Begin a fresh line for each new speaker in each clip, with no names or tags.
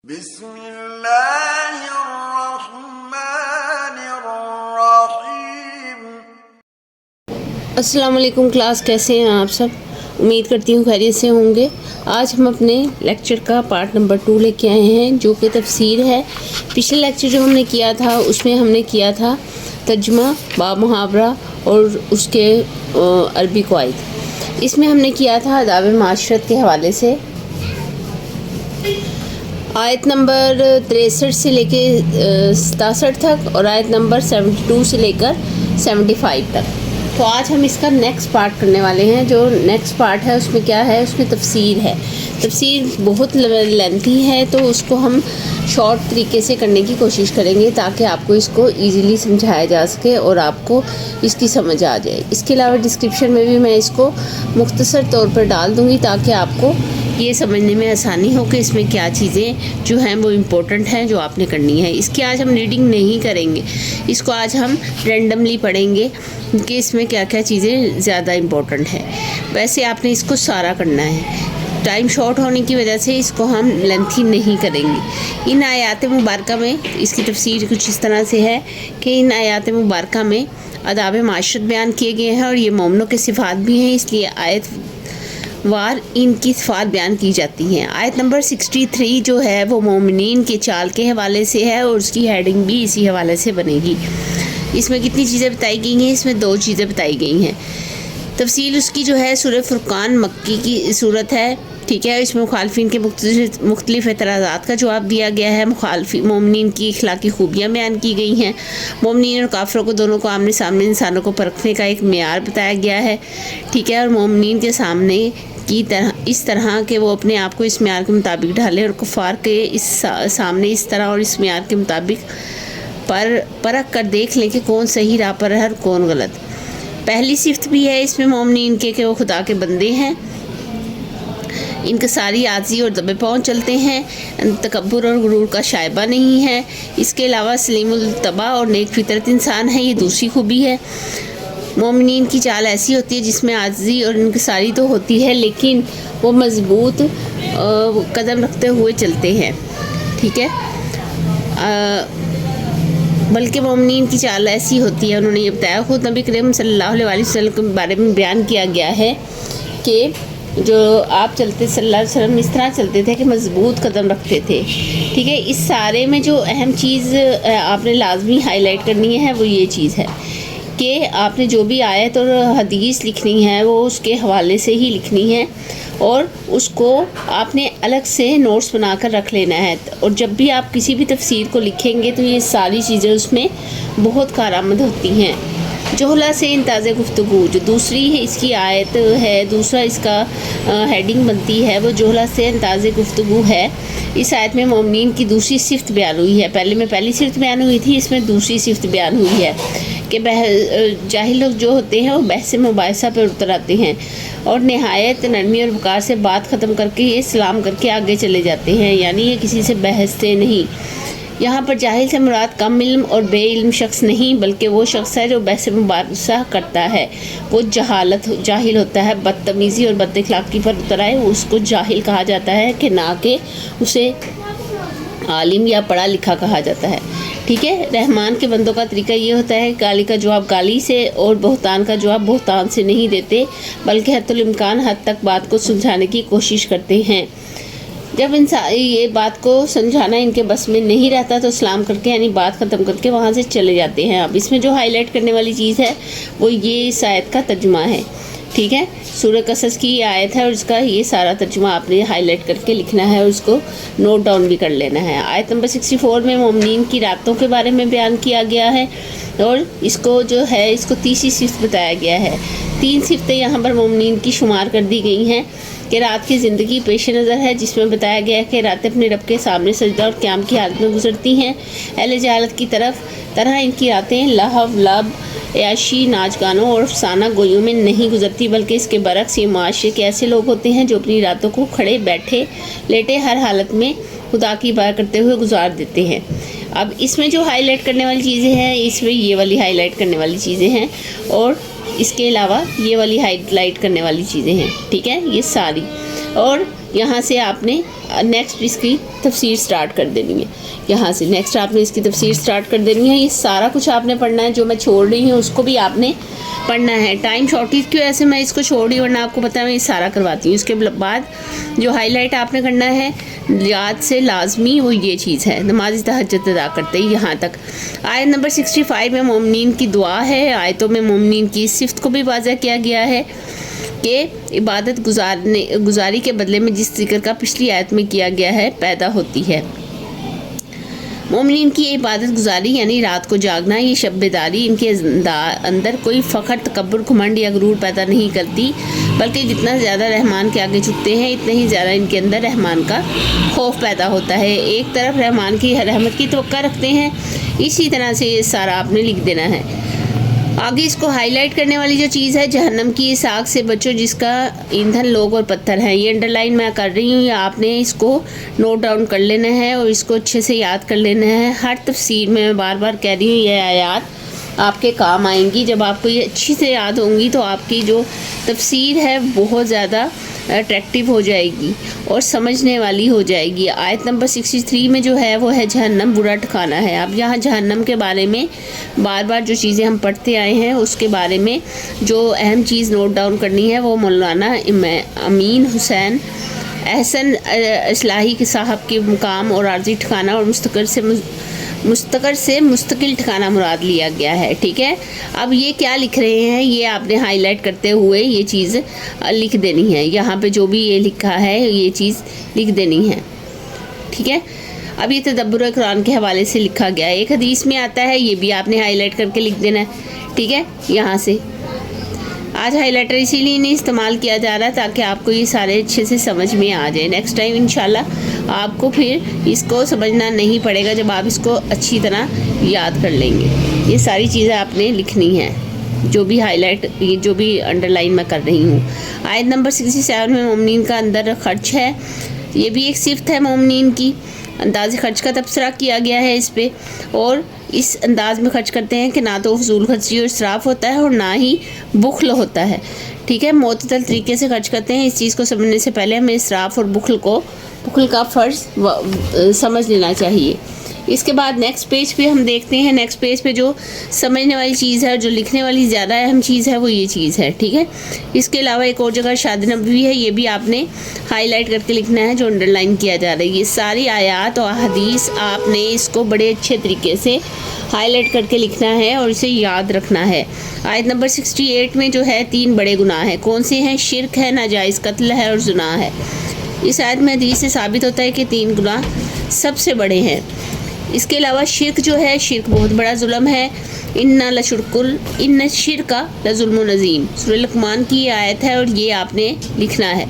بسم اللہ الرحمن الرحیم۔
السلام علیکم کلاس، کیسے ہیں آپ سب؟ امید کرتی ہوں خیریت سے ہوں گے۔ آج ہم اپنے لیکچر کا پارٹ نمبر 2 لے کے آئے ہیں جو کہ تفسیر ہے۔ پچھلے لیکچر جو ہم نے کیا تھا اس میں ہم نے کیا تھا ترجمہ، باب محاورہ اور اس کے عربی قواعد۔ اس میں ہم نے کیا تھا آداب معاشرت کے حوالے سے آیت نمبر 63 سے لے کے 67 تک اور آیت نمبر 72 سے لے کر 75 تک۔ تو آج ہم اس کا نیکسٹ پارٹ کرنے والے ہیں۔ جو نیکسٹ پارٹ ہے اس میں کیا ہے؟ اس میں تفسیر ہے۔ تفسیر بہت لینتھی ہے تو اس کو ہم شارٹ طریقے سے کرنے کی کوشش کریں گے تاکہ آپ کو اس کو ایزیلی سمجھایا جا سکے اور آپ کو اس کی سمجھ آ جائے۔ اس کے علاوہ ڈسکرپشن میں بھی میں اس کو مختصر طور پر ڈال دوں گی تاکہ آپ کو یہ سمجھنے میں آسانی ہو کہ اس میں کیا چیزیں جو ہیں وہ امپورٹنٹ ہیں جو آپ نے کرنی ہے۔ اس کی آج ہم ریڈنگ نہیں کریں گے، اس کو آج ہم رینڈملی پڑھیں گے کہ اس میں کیا کیا چیزیں زیادہ امپورٹنٹ ہیں۔ ویسے آپ نے اس کو سارا کرنا ہے، ٹائم شارٹ ہونے کی وجہ سے اس کو ہم لینتھی نہیں کریں گے۔ ان آیات مبارکہ میں اس کی تفسیر کچھ اس طرح سے ہے کہ ان آیات مبارکہ میں آداب معاشرت بیان کیے گئے ہیں اور یہ مومنوں کے صفات بھی ہیں، اس لیے آیت وار ان کی صفات بیان کی جاتی ہیں۔ آیت نمبر 63 جو ہے وہ مومنین کے چال کے حوالے سے ہے اور اس کی ہیڈنگ بھی اسی حوالے سے بنے گی۔ اس میں کتنی چیزیں بتائی گئی ہیں؟ اس میں 2 چیزیں بتائی گئی ہیں۔ تفصیل اس کی جو ہے سورہ فرقان مکی کی صورت ہے، ٹھیک ہے۔ اس میں مخالفین کے مختلف اعتراضات کا جواب دیا گیا ہے۔ مومنین کی اخلاقی خوبیاں بیان کی گئی ہیں۔ مومنین اور کافروں کو دونوں کو آمنے سامنے انسانوں کو پرکھنے کا ایک معیار بتایا گیا ہے، ٹھیک ہے۔ اور مومنین کے سامنے کی طرح اس طرح کہ وہ اپنے آپ کو اس معیار کے مطابق ڈھالیں اور کفار کے سامنے اس طرح اور اس معیار کے مطابق پرکھ کر دیکھ لیں کہ کون صحیح راہ پر ہے اور کون غلط۔ پہلی صفت بھی ہے اس میں مومنین کے کہ وہ خدا کے بندے ہیں، انکساری عاجزی اور دبے پاؤں چلتے ہیں، تکبر اور غرور کا شائبہ نہیں ہے۔ اس کے علاوہ سلیم الطبع اور نیک فطرت انسان ہے، یہ دوسری خوبی ہے۔ مومنین کی چال ایسی ہوتی ہے جس میں عاجزی اور انکساری تو ہوتی ہے لیکن وہ مضبوط قدم رکھتے ہوئے چلتے ہیں، ٹھیک ہے۔ بلکہ مومنین کی چال ایسی ہوتی ہے، انہوں نے یہ بتایا، خود نبی کریم صلی اللہ علیہ وسلم کے بارے میں بیان کیا گیا ہے کہ جو آپ چلتے صلی اللہ علیہ وسلم اس طرح چلتے تھے کہ مضبوط قدم رکھتے تھے، ٹھیک ہے۔ اس سارے میں جو اہم چیز آپ نے لازمی ہائی لائٹ کرنی ہے وہ یہ چیز ہے کہ آپ نے جو بھی آیت اور حدیث لکھنی ہے وہ اس کے حوالے سے ہی لکھنی ہے اور اس کو آپ نے الگ سے نوٹس بنا کر رکھ لینا ہے۔ اور جب بھی آپ کسی بھی تفسیر کو لکھیں گے تو یہ ساری چیزیں اس میں بہت کارآمد ہوتی ہیں۔ جہلا سے انداز گفتگو، جو دوسری ہے اس کی آیت ہے، دوسرا اس کا ہیڈنگ بنتی ہے، وہ جہلا سے انداز گفتگو ہے۔ اس آیت میں مومنین کی دوسری صفت بیان ہوئی ہے۔ پہلے میں پہلی صفت بیان ہوئی تھی، اس میں دوسری صفت بیان ہوئی ہے کہ جاہل لوگ جو ہوتے ہیں وہ بحث مباحثہ پر اتر آتے ہیں اور نہایت نرمی اور وقار سے بات ختم کر کے یہ سلام کر کے آگے چلے جاتے ہیں، یعنی یہ کسی سے بحثتے نہیں۔ یہاں پر جاہل سے مراد کم علم اور بے علم شخص نہیں بلکہ وہ شخص ہے جو بحث مباحثہ کرتا ہے، وہ جاہل ہوتا ہے۔ بدتمیزی اور بد اخلاقی پر اتر آئے اس کو جاہل کہا جاتا ہے کہ نہ کہ اسے عالم یا پڑھا لکھا کہا جاتا ہے، ٹھیک ہے۔ رحمان کے بندوں کا طریقہ یہ ہوتا ہے کہ گالی کا جواب گالی سے اور بہتان کا جواب بہتان سے نہیں دیتے بلکہ حتی الامکان حد تک بات کو سلجھانے کی کوشش کرتے ہیں۔ جب یہ بات کو سمجھانا ان کے بس میں نہیں رہتا تو سلام کر کے یعنی بات ختم کر کے وہاں سے چلے جاتے ہیں۔ اب اس میں جو ہائی لائٹ کرنے والی چیز ہے وہ یہ اس آیت کا ترجمہ ہے، ٹھیک ہے۔ سورہ قصص کی یہ آیت ہے اور اس کا یہ سارا ترجمہ آپ نے ہائی لائٹ کر کے لکھنا ہے اور اس کو نوٹ ڈاؤن بھی کر لینا ہے۔ آیت نمبر 64 میں مومنین کی راتوں کے بارے میں بیان کیا گیا ہے اور اس کو جو ہے اس کو تیسری صفت بتایا گیا ہے۔ 3 صفتیں یہاں پر مومنین کی شمار کر دی گئی ہیں کہ رات کی زندگی پیش نظر ہے جس میں بتایا گیا ہے کہ راتیں اپنے رب کے سامنے سجدہ اور قیام کی حالت میں گزرتی ہیں۔ اہل جہالت کی طرح ان کی راتیں لہو لعب، عیاشی، ناچ گانوں اور افسانہ گوئیوں میں نہیں گزرتی بلکہ اس کے برعکس یہ معاشرے کے ایسے لوگ ہوتے ہیں جو اپنی راتوں کو کھڑے بیٹھے لیٹے ہر حالت میں خدا کی عبادت کرتے ہوئے گزار دیتے ہیں۔ اب اس میں جو ہائی لائٹ کرنے والی چیزیں ہیں اس میں یہ والی ہائی لائٹ کرنے والی چیزیں ہیں اور اس کے علاوہ یہ والی ہائی لائٹ کرنے والی چیزیں ہیں، ٹھیک ہے، یہ ساری۔ اور یہاں سے آپ نے نیکسٹ اس کی تفسیر سٹارٹ کر دینی ہے. یہاں سے نیکسٹ آپ نے اس کی تفسیر سٹارٹ کر دینی ہے. یہ سارا کچھ آپ نے پڑھنا ہے. جو میں چھوڑ رہی ہوں اس کو بھی آپ نے پڑھنا ہے. ٹائم شارٹیج کی وجہ سے میں اس کو چھوڑ رہی ہوں, ورنہ آپ کو پتہ ہے میں یہ سارا کرواتی ہوں. اس کے بعد جو ہائی لائٹ آپ نے کرنا ہے یاد سے لازمی, وہ یہ چیز ہے نماز تہجد ادا کرتے ہی یہاں تک. آیت نمبر 65 میں مومنین کی دعا ہے. آیتوں میں مومنین کی صفت کو بھی واضح کیا گیا ہے کہ عبادت گزاری کے بدلے میں جس ذکر کا پچھلی آیت میں کیا گیا ہے پیدا ہوتی ہے. مومنین کی عبادت گزاری یعنی رات کو جاگنا, یہ شب بیداری ان کے اندر کوئی فخر, تکبر, گھمنڈ یا غرور پیدا نہیں کرتی, بلکہ جتنا زیادہ رحمان کے آگے جھکتے ہیں اتنا ہی زیادہ ان کے اندر رحمان کا خوف پیدا ہوتا ہے. ایک طرف رحمان کی رحمت کی توقع رکھتے ہیں. اسی طرح سے یہ سارا آپ نے لکھ دینا ہے. آگے اس کو ہائی لائٹ کرنے والی جو چیز ہے, جہنم کی اس آگ سے بچو جس کا ایندھن لوگ اور پتھر ہیں. یہ انڈر لائن میں کر رہی ہوں, یا آپ نے اس کو نوٹ ڈاؤن کر لینا ہے اور اس کو اچھے سے یاد کر لینا ہے. ہر تفسیر میں بار بار کہہ رہی ہوں یہ آیات آپ کے کام آئیں گی. جب آپ کو یہ اچھی سے یاد ہوں گی تو آپ کی جو تفسیر ہے بہت زیادہ اٹریکٹیو ہو جائے گی اور سمجھنے والی ہو جائے گی. آیت نمبر 63 میں جو ہے وہ ہے جہنم برا ٹھکانہ ہے. اب یہاں جہنم کے بارے میں بار بار جو چیزیں ہم پڑھتے آئے ہیں اس کے بارے میں جو اہم چیز نوٹ ڈاؤن کرنی ہے وہ مولانا امین حسین احسن اصلاحی کے صاحب کے مقام اور عارضی ٹھکانہ اور مستقر سے مستقل ٹھکانہ مراد لیا گیا ہے. ٹھیک ہے, اب یہ کیا لکھ رہے ہیں یہ آپ نے ہائی لائٹ کرتے ہوئے یہ چیز لکھ دینی ہے. یہاں پہ جو بھی یہ لکھا ہے یہ چیز لکھ دینی ہے. ٹھیک ہے, اب یہ تدبر قرآن کے حوالے سے لکھا گیا ہے. ایک حدیث میں آتا ہے, یہ بھی آپ نے ہائی لائٹ کر کے لکھ دینا ہے. ٹھیک ہے, یہاں سے آج ہائی لائٹر اسی لیے نہیں استعمال کیا جا رہا تاکہ آپ کو یہ سارے اچھے سے سمجھ میں آ جائے. نیکسٹ ٹائم انشاءاللہ آپ کو پھر اس کو سمجھنا نہیں پڑے گا جب آپ اس کو اچھی طرح یاد کر لیں گے. یہ ساری چیزیں آپ نے لکھنی ہیں جو بھی ہائی لائٹ, یہ جو بھی انڈر لائن میں کر رہی ہوں. آیت نمبر 67 میں مومنین کا اندر خرچ ہے. یہ بھی ایک صفت ہے مومنین کی. انداز خرچ کا تبصرہ کیا گیا ہے اس پہ, اور اس انداز میں خرچ کرتے ہیں کہ نہ تو فضول خرچی اور اسراف ہوتا ہے اور نہ ہی بخل ہوتا ہے. ٹھیک ہے, معتدل طریقے سے خرچ کرتے ہیں. اس چیز کو سمجھنے سے پہلے ہمیں اسراف اور بخل کا فرض سمجھ لینا چاہیے. اس کے بعد نیکسٹ پیج پہ ہم دیکھتے ہیں. نیکسٹ پیج پہ جو سمجھنے والی چیز ہے اور جو لکھنے والی زیادہ اہم چیز ہے وہ یہ چیز ہے. ٹھیک ہے, اس کے علاوہ ایک اور جگہ ارشاد نبوی ہے, یہ بھی آپ نے ہائی لائٹ کر کے لکھنا ہے جو انڈر لائن کیا جا رہا ہے. یہ ساری آیات اور حدیث آپ نے اس کو بڑے اچھے طریقے سے ہائی لائٹ کر کے لکھنا ہے اور اسے یاد رکھنا ہے. آیت نمبر 68 میں جو ہے 3 بڑے گناہ ہیں. کون سے ہیں؟ شرک ہے, ناجائز قتل ہے اور زنا ہے. اس آیت میں حدیث سے ثابت ہوتا ہے کہ 3 گناہ سب سے بڑے ہیں. اس کے علاوہ شرک جو ہے, شرک بہت بڑا ظلم ہے. ان الشرک لظلم عظیم, سورہ لقمان کی یہ آیت ہے اور یہ آپ نے لکھنا ہے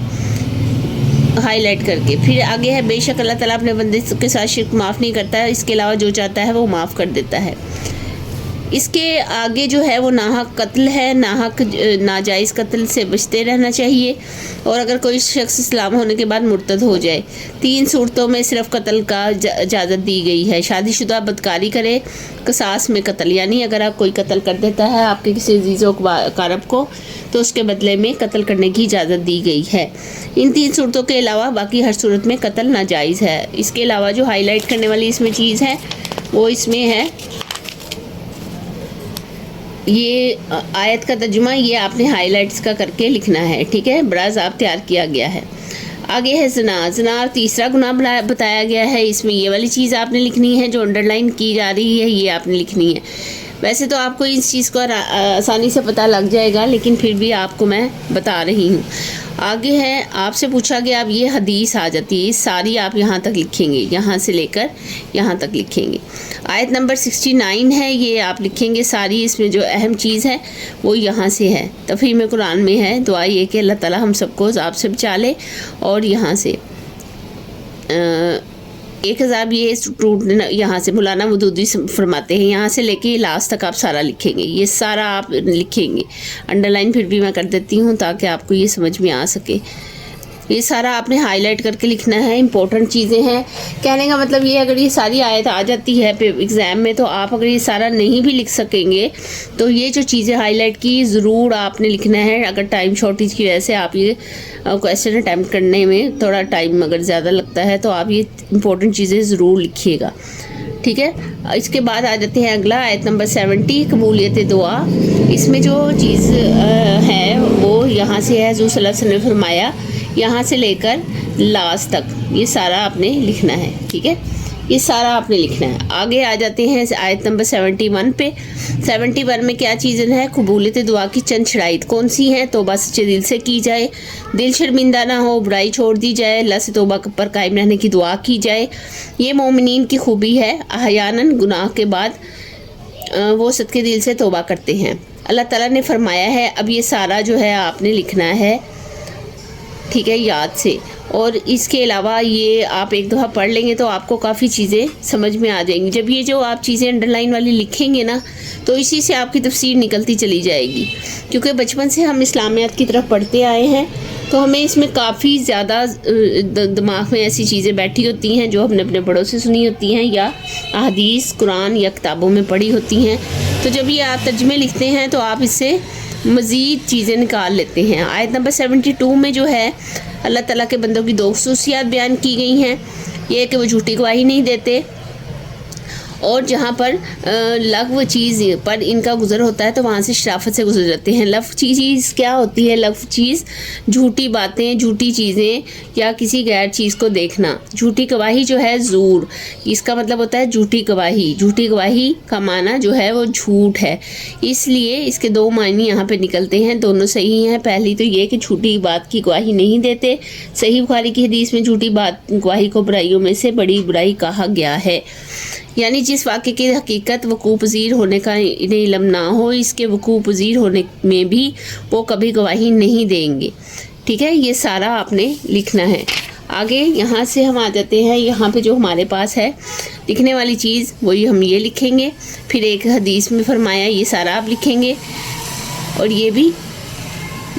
ہائی لائٹ کر کے. پھر آگے ہے, بے شک اللہ تعالیٰ اپنے بندے کے ساتھ شرک معاف نہیں کرتا ہے, اس کے علاوہ جو چاہتا ہے وہ معاف کر دیتا ہے. اس کے آگے جو ہے وہ ناحق قتل ہے. ناجائز قتل سے بچتے رہنا چاہیے. اور اگر کوئی شخص اسلام ہونے کے بعد مرتد ہو جائے, 3 صورتوں میں صرف قتل کا اجازت دی گئی ہے. شادی شدہ بدکاری کرے, قصاص میں قتل, یعنی اگر آپ کوئی قتل کر دیتا ہے آپ کے کسی عزیز و اقارب کو تو اس کے بدلے میں قتل کرنے کی اجازت دی گئی ہے. ان 3 صورتوں کے علاوہ باقی ہر صورت میں قتل ناجائز ہے. اس کے علاوہ جو ہائی لائٹ کرنے والی اس میں چیز ہے وہ اس میں ہے یہ آیت کا ترجمہ, یہ آپ نے ہائی لائٹس کا کر کے لکھنا ہے. ٹھیک ہے, بڑا ضابط تیار کیا گیا ہے. آگے ہے زنا تیسرا گناہ بتایا گیا ہے. اس میں یہ والی چیز آپ نے لکھنی ہے جو انڈر لائن کی جا رہی ہے, یہ آپ نے لکھنی ہے. ویسے تو آپ کو اس چیز کو آسانی سے پتہ لگ جائے گا, لیکن پھر بھی آپ کو میں بتا رہی ہوں. آگے ہے, آپ سے پوچھا گیا, اب یہ حدیث آ جاتی ہے, ساری آپ یہاں تک لکھیں گے, یہاں سے لے کر یہاں تک لکھیں گے. آیت نمبر 69 ہے, یہ آپ لکھیں گے ساری. اس میں جو اہم چیز ہے وہ یہاں سے ہے, تفہیم قرآن میں ہے. دعا یہ کہ اللہ تعالیٰ ہم سب کو عذاب سے بچا لے. اور یہاں سے 1000 یہ یہاں سے مولانا مودودی فرماتے ہیں, یہاں سے لے کے لاسٹ تک آپ سارا لکھیں گے. یہ سارا آپ لکھیں گے. انڈر لائن پھر بھی میں کر دیتی ہوں تاکہ آپ کو یہ سمجھ میں آ سکے. یہ سارا آپ نے ہائی لائٹ کر کے لکھنا ہے. امپورٹنٹ چیزیں ہیں. کہنے کا مطلب یہ اگر یہ ساری آیت آ جاتی ہے ایگزام میں تو آپ اگر یہ سارا نہیں بھی لکھ سکیں گے تو یہ جو چیزیں ہائی لائٹ کی ضرور آپ نے لکھنا ہے. اگر ٹائم شارٹیج کی وجہ سے آپ یہ کویسچن اٹیمپٹ کرنے میں تھوڑا ٹائم اگر زیادہ لگتا ہے تو آپ یہ امپورٹنٹ چیزیں ضرور لکھیے گا. ٹھیک ہے. اس کے بعد آ جاتے ہیں اگلا آیت نمبر 70 قبولیت دعا. اس میں جو چیز ہے وہ یہاں سے ہے. حضور صلی اللہ علیہ وسلم نے فرمایا یہاں سے لے کر لاسٹ تک یہ سارا آپ نے لکھنا ہے. ٹھیک ہے. یہ سارا آپ نے لکھنا ہے. آگے آ جاتے ہیں آیت نمبر 71 پہ. 71 میں کیا چیزیں ہیں؟ قبولیت دعا کی چند شرائط کون سی ہیں؟ توبہ سچے دل سے کی جائے، دل شرمندہ نہ ہو، برائی چھوڑ دی جائے، اللہ سے توبہ پر قائم رہنے کی دعا کی جائے. یہ مومنین کی خوبی ہے. احیاناً گناہ کے بعد وہ صدقے دل سے توبہ کرتے ہیں. اللہ تعالیٰ نے فرمایا ہے. اب یہ سارا جو ہے آپ نے لکھنا ہے. ٹھیک ہے، یاد سے. اور اس کے علاوہ یہ آپ ایک دفعہ پڑھ لیں گے تو آپ کو کافی چیزیں سمجھ میں آ جائیں گی. جب یہ جو آپ چیزیں انڈر لائن والی لکھیں گے نا تو اسی سے آپ کی تفسیر نکلتی چلی جائے گی. کیونکہ بچپن سے ہم اسلامیات کی طرف پڑھتے آئے ہیں تو ہمیں اس میں کافی زیادہ دماغ میں ایسی چیزیں بیٹھی ہوتی ہیں جو ہم نے اپنے بڑوں سے سنی ہوتی ہیں یا احادیث قرآن یا کتابوں میں پڑھی ہوتی ہیں. تو جب یہ آپ ترجمے لکھتے ہیں تو آپ اس سے مزید چیزیں نکال لیتے ہیں. آیت نمبر 72 میں جو ہے اللہ تعالیٰ کے بندوں کی 2 خصوصیات بیان کی گئی ہیں. یہ کہ وہ جھوٹی گواہی نہیں دیتے اور جہاں پر لغو چیز پر ان کا گزر ہوتا ہے تو وہاں سے شرافت سے گزر جاتے ہیں. لغو چیز کیا ہوتی ہے؟ لغو چیز جھوٹی باتیں، جھوٹی چیزیں یا کسی غیر چیز کو دیکھنا. جھوٹی گواہی جو ہے زور، اس کا مطلب ہوتا ہے جھوٹی گواہی. جھوٹی گواہی کا معنی جو ہے وہ جھوٹ ہے. اس لیے اس کے 2 معنی یہاں پہ نکلتے ہیں. دونوں صحیح ہیں. پہلی تو یہ کہ جھوٹی بات کی گواہی نہیں دیتے. صحیح بخاری کی حدیث میں جھوٹی بات گواہی کو برائیوں میں سے بڑی برائی کہا گیا ہے. یعنی جس واقعے کی حقیقت وقوع پذیر ہونے کا انہیں علم نہ ہو، اس کے وقوع پذیر ہونے میں بھی وہ کبھی گواہی نہیں دیں گے. ٹھیک ہے. یہ سارا آپ نے لکھنا ہے. آگے یہاں سے ہم آ جاتے ہیں. یہاں پہ جو ہمارے پاس ہے لکھنے والی چیز وہی ہم یہ لکھیں گے. پھر ایک حدیث میں فرمایا یہ سارا آپ لکھیں گے اور یہ بھی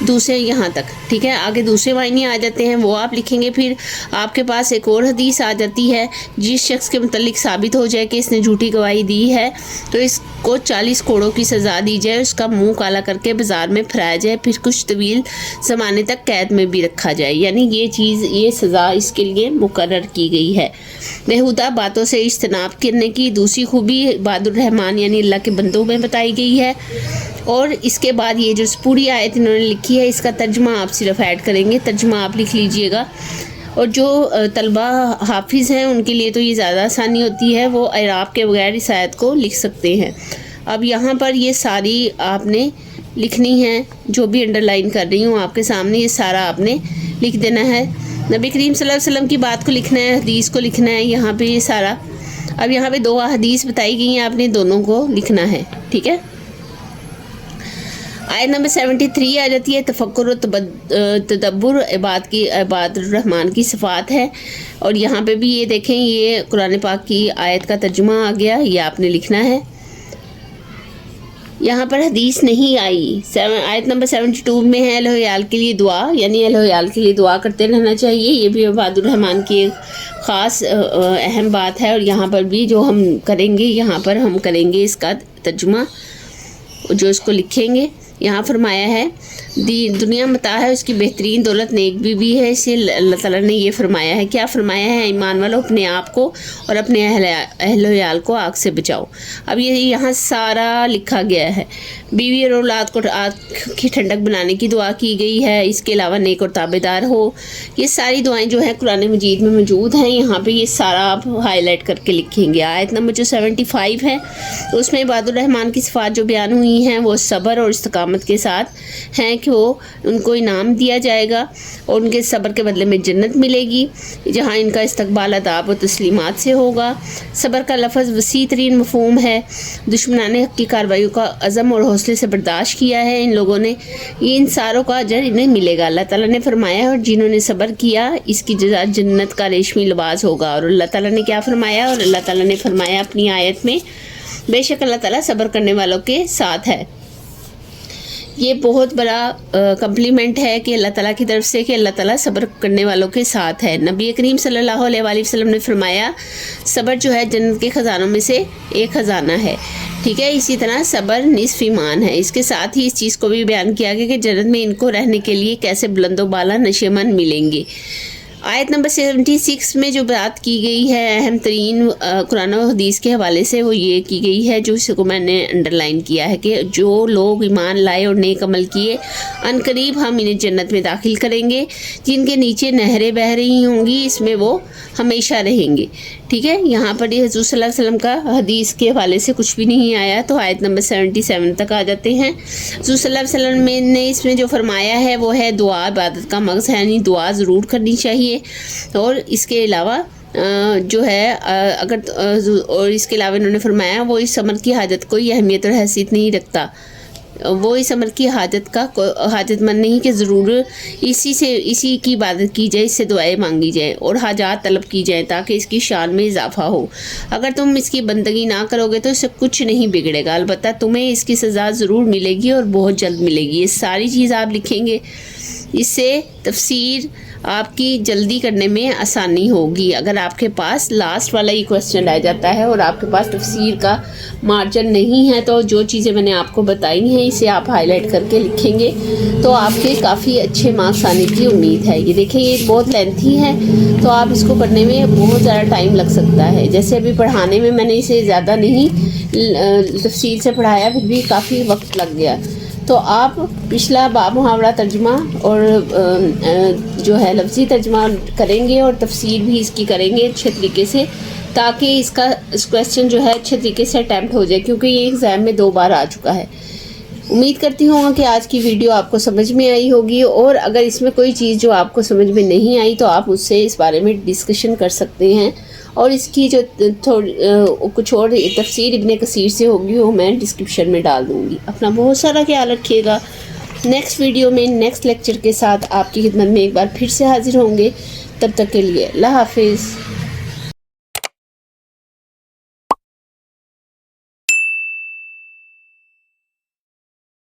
دوسرے یہاں تک. ٹھیک ہے. آگے دوسرے معنی آ جاتے ہیں وہ آپ لکھیں گے. پھر آپ کے پاس ایک اور حدیث آ جاتی ہے. جس شخص کے متعلق ثابت ہو جائے کہ اس نے جھوٹی گواہی دی ہے تو اس کو 40 کوڑوں کی سزا دی جائے، اس کا منہ کالا کر کے بازار میں پھرایا جائے، پھر کچھ طویل زمانے تک قید میں بھی رکھا جائے. یعنی یہ سزا اس کے لیے مقرر کی گئی ہے. بیہودہ باتوں سے اجتناب کرنے کی دوسری خوبی عباد الرحمن یعنی اللہ کے بندوں میں بتائی گئی ہے. اور اس کے بعد یہ جو پوری آیت انہوں نے لکھی ہے اس کا ترجمہ آپ صرف ایڈ کریں گے. ترجمہ آپ لکھ لیجئے گا. اور جو طلبہ حافظ ہیں ان کے لیے تو یہ زیادہ آسانی ہوتی ہے، وہ اعراب کے بغیر اس آیت کو لکھ سکتے ہیں. اب یہاں پر یہ ساری آپ نے لکھنی ہے. جو بھی انڈر لائن کر رہی ہوں آپ کے سامنے یہ سارا آپ نے لکھ دینا ہے. نبی کریم صلی اللہ علیہ وسلم کی بات کو لکھنا ہے، حدیث کو لکھنا ہے. یہاں پہ یہ سارا اب یہاں پہ 2 حدیث بتائی گئی ہیں، آپ نے دونوں کو لکھنا ہے. ٹھیک ہے. آیت نمبر 73 آ جاتی ہے. تفکر و تدبر عباد الرحمن کی صفات ہے. اور یہاں پہ بھی یہ دیکھیں یہ قرآن پاک کی آیت کا ترجمہ آ گیا. یہ آپ نے لکھنا ہے. یہاں پر حدیث نہیں آئی. آیت نمبر 72 میں ہے اہل و عیال کے لیے دعا، یعنی اہل و عیال کے لیے دعا کرتے رہنا چاہیے. یہ بھی عباد الرحمن کی ایک خاص اہم بات ہے. اور یہاں پر بھی جو ہم کریں گے یہاں پر ہم کریں گے اس کا ترجمہ جو اس کو لکھیں گے. یہاں فرمایا ہے دنیا متاع ہے، اس کی بہترین دولت نیک بیوی ہے. اسے اللہ تعالیٰ نے یہ فرمایا ہے. کیا فرمایا ہے؟ ایمان والو اپنے آپ کو اور اپنے اہل و عیال کو آگ سے بچاؤ. اب یہ یہاں سارا لکھا گیا ہے. بیوی اور اولاد کو آگ کی ٹھنڈک بنانے کی دعا کی گئی ہے. اس کے علاوہ نیک اور تابع دار ہو. یہ ساری دعائیں جو ہیں قرآن مجید میں موجود ہیں. یہاں پہ یہ سارا آپ ہائی لائٹ کر کے لکھیں گے. آیت نمبر جو 75 ہے اس میں عباد الرحمن کی صفات جو بیان ہوئی ہیں وہ صبر اور استقامت کے ساتھ ہیں کہ وہ ان کو انعام دیا جائے گا اور ان کے صبر کے بدلے میں جنت ملے گی جہاں ان کا استقبال اداب و تسلیمات سے ہوگا. صبر کا لفظ وسیع ترین مفہوم ہے. دشمنان حق کی کارروائیوں کا عزم اور حوصلے سے برداشت کیا ہے ان لوگوں نے، یہ ان ساروں کا اجر انہیں ملے گا. اللہ تعالیٰ نے فرمایا اور جنہوں نے صبر کیا اس کی جزا جنت کا ریشمی لباس ہوگا. اور اللہ تعالیٰ نے کیا فرمایا؟ اور اللہ تعالیٰ نے فرمایا اپنی آیت میں بے شک اللہ تعالیٰ صبر کرنے والوں کے ساتھ ہے. یہ بہت بڑا کمپلیمنٹ ہے کہ اللہ تعالیٰ کی طرف سے کہ اللہ تعالیٰ صبر کرنے والوں کے ساتھ ہے۔ نبی کریم صلی اللہ علیہ وآلہ وسلم نے فرمایا صبر جو ہے جنت کے خزانوں میں سے ایک خزانہ ہے، ٹھیک ہے۔ اسی طرح صبر نصف ایمان ہے۔ اس کے ساتھ ہی اس چیز کو بھی بیان کیا گیا کہ جنت میں ان کو رہنے کے لیے کیسے بلند و بالا نشیمن ملیں گے۔ آیت نمبر 76 میں جو بات کی گئی ہے اہم ترین قرآن و حدیث کے حوالے سے، وہ یہ کی گئی ہے جو اس کو میں نے انڈر لائن کیا ہے کہ جو لوگ ایمان لائے اور نیک عمل کیے ان قریب ہم انہیں جنت میں داخل کریں گے جن کے نیچے نہریں بہہ رہی ہوں گی، اس میں وہ ہمیشہ رہیں گے، ٹھیک ہے۔ یہاں پر یہ حضور صلی اللہ علیہ وسلم کا حدیث کے حوالے سے کچھ بھی نہیں آیا، تو آیت نمبر 77 تک آ جاتے ہیں۔ حضور صلی اللہ علیہ وسلم نے اس میں جو فرمایا ہے وہ ہے دعا عبادت کا مغز ہے، یعنی دعا ضرور کرنی چاہیے، اور اس کے علاوہ جو ہے اور اس کے علاوہ انہوں نے فرمایا وہ اس عمل کی حاجت کوئی اہمیت اور حیثیت نہیں رکھتا، وہ اس عمل کی حاجت مند نہیں کہ ضرور اسی کی عبادت کی جائے، اس سے دعائیں مانگی جائیں اور حاجات طلب کی جائیں تاکہ اس کی شان میں اضافہ ہو۔ اگر تم اس کی بندگی نہ کرو گے تو اس سے کچھ نہیں بگڑے گا، البتہ تمہیں اس کی سزا ضرور ملے گی اور بہت جلد ملے گی۔ یہ ساری چیز آپ لکھیں گے، اس سے تفسیر آپ کی جلدی کرنے میں آسانی ہوگی۔ اگر آپ کے پاس لاسٹ والا ہی کویسچن رہ جاتا ہے اور آپ کے پاس تفسیر کا مارجن نہیں ہے تو جو چیزیں میں نے آپ کو بتائی ہیں اسے آپ ہائی لائٹ کر کے لکھیں گے تو آپ کے کافی اچھے مارکس آنے کی امید ہے۔ یہ دیکھیں یہ بہت لینتھی ہے تو آپ اس کو پڑھنے میں بہت زیادہ ٹائم لگ سکتا ہے، جیسے ابھی پڑھانے میں میں نے اسے زیادہ نہیں تفصیل سے پڑھایا پھر بھی کافی وقت لگ گیا، تو آپ پچھلا باب محاورہ ترجمہ اور جو ہے لفظی ترجمہ کریں گے اور تفسیر بھی اس کی کریں گے اچھے طریقے سے تاکہ اس کویسچن جو ہے اچھے طریقے سے اٹیمپٹ ہو جائے، کیونکہ یہ ایگزام میں 2 بار آ چکا ہے۔ امید کرتی ہوں کہ آج کی ویڈیو آپ کو سمجھ میں آئی ہوگی، اور اگر اس میں کوئی چیز جو آپ کو سمجھ میں نہیں آئی تو آپ اس سے اس بارے میں ڈسکشن کر سکتے ہیں، اور اس کی جو کچھ اور تفسیر ابن کثیر سے ہوگی وہ میں ڈسکرپشن میں ڈال دوں گی۔ اپنا بہت سارا خیال رکھیے گا۔ نیکسٹ ویڈیو میں نیکسٹ لیکچر کے ساتھ آپ کی خدمت میں ایک بار پھر سے حاضر ہوں گے، تب تک کے لیے اللہ حافظ۔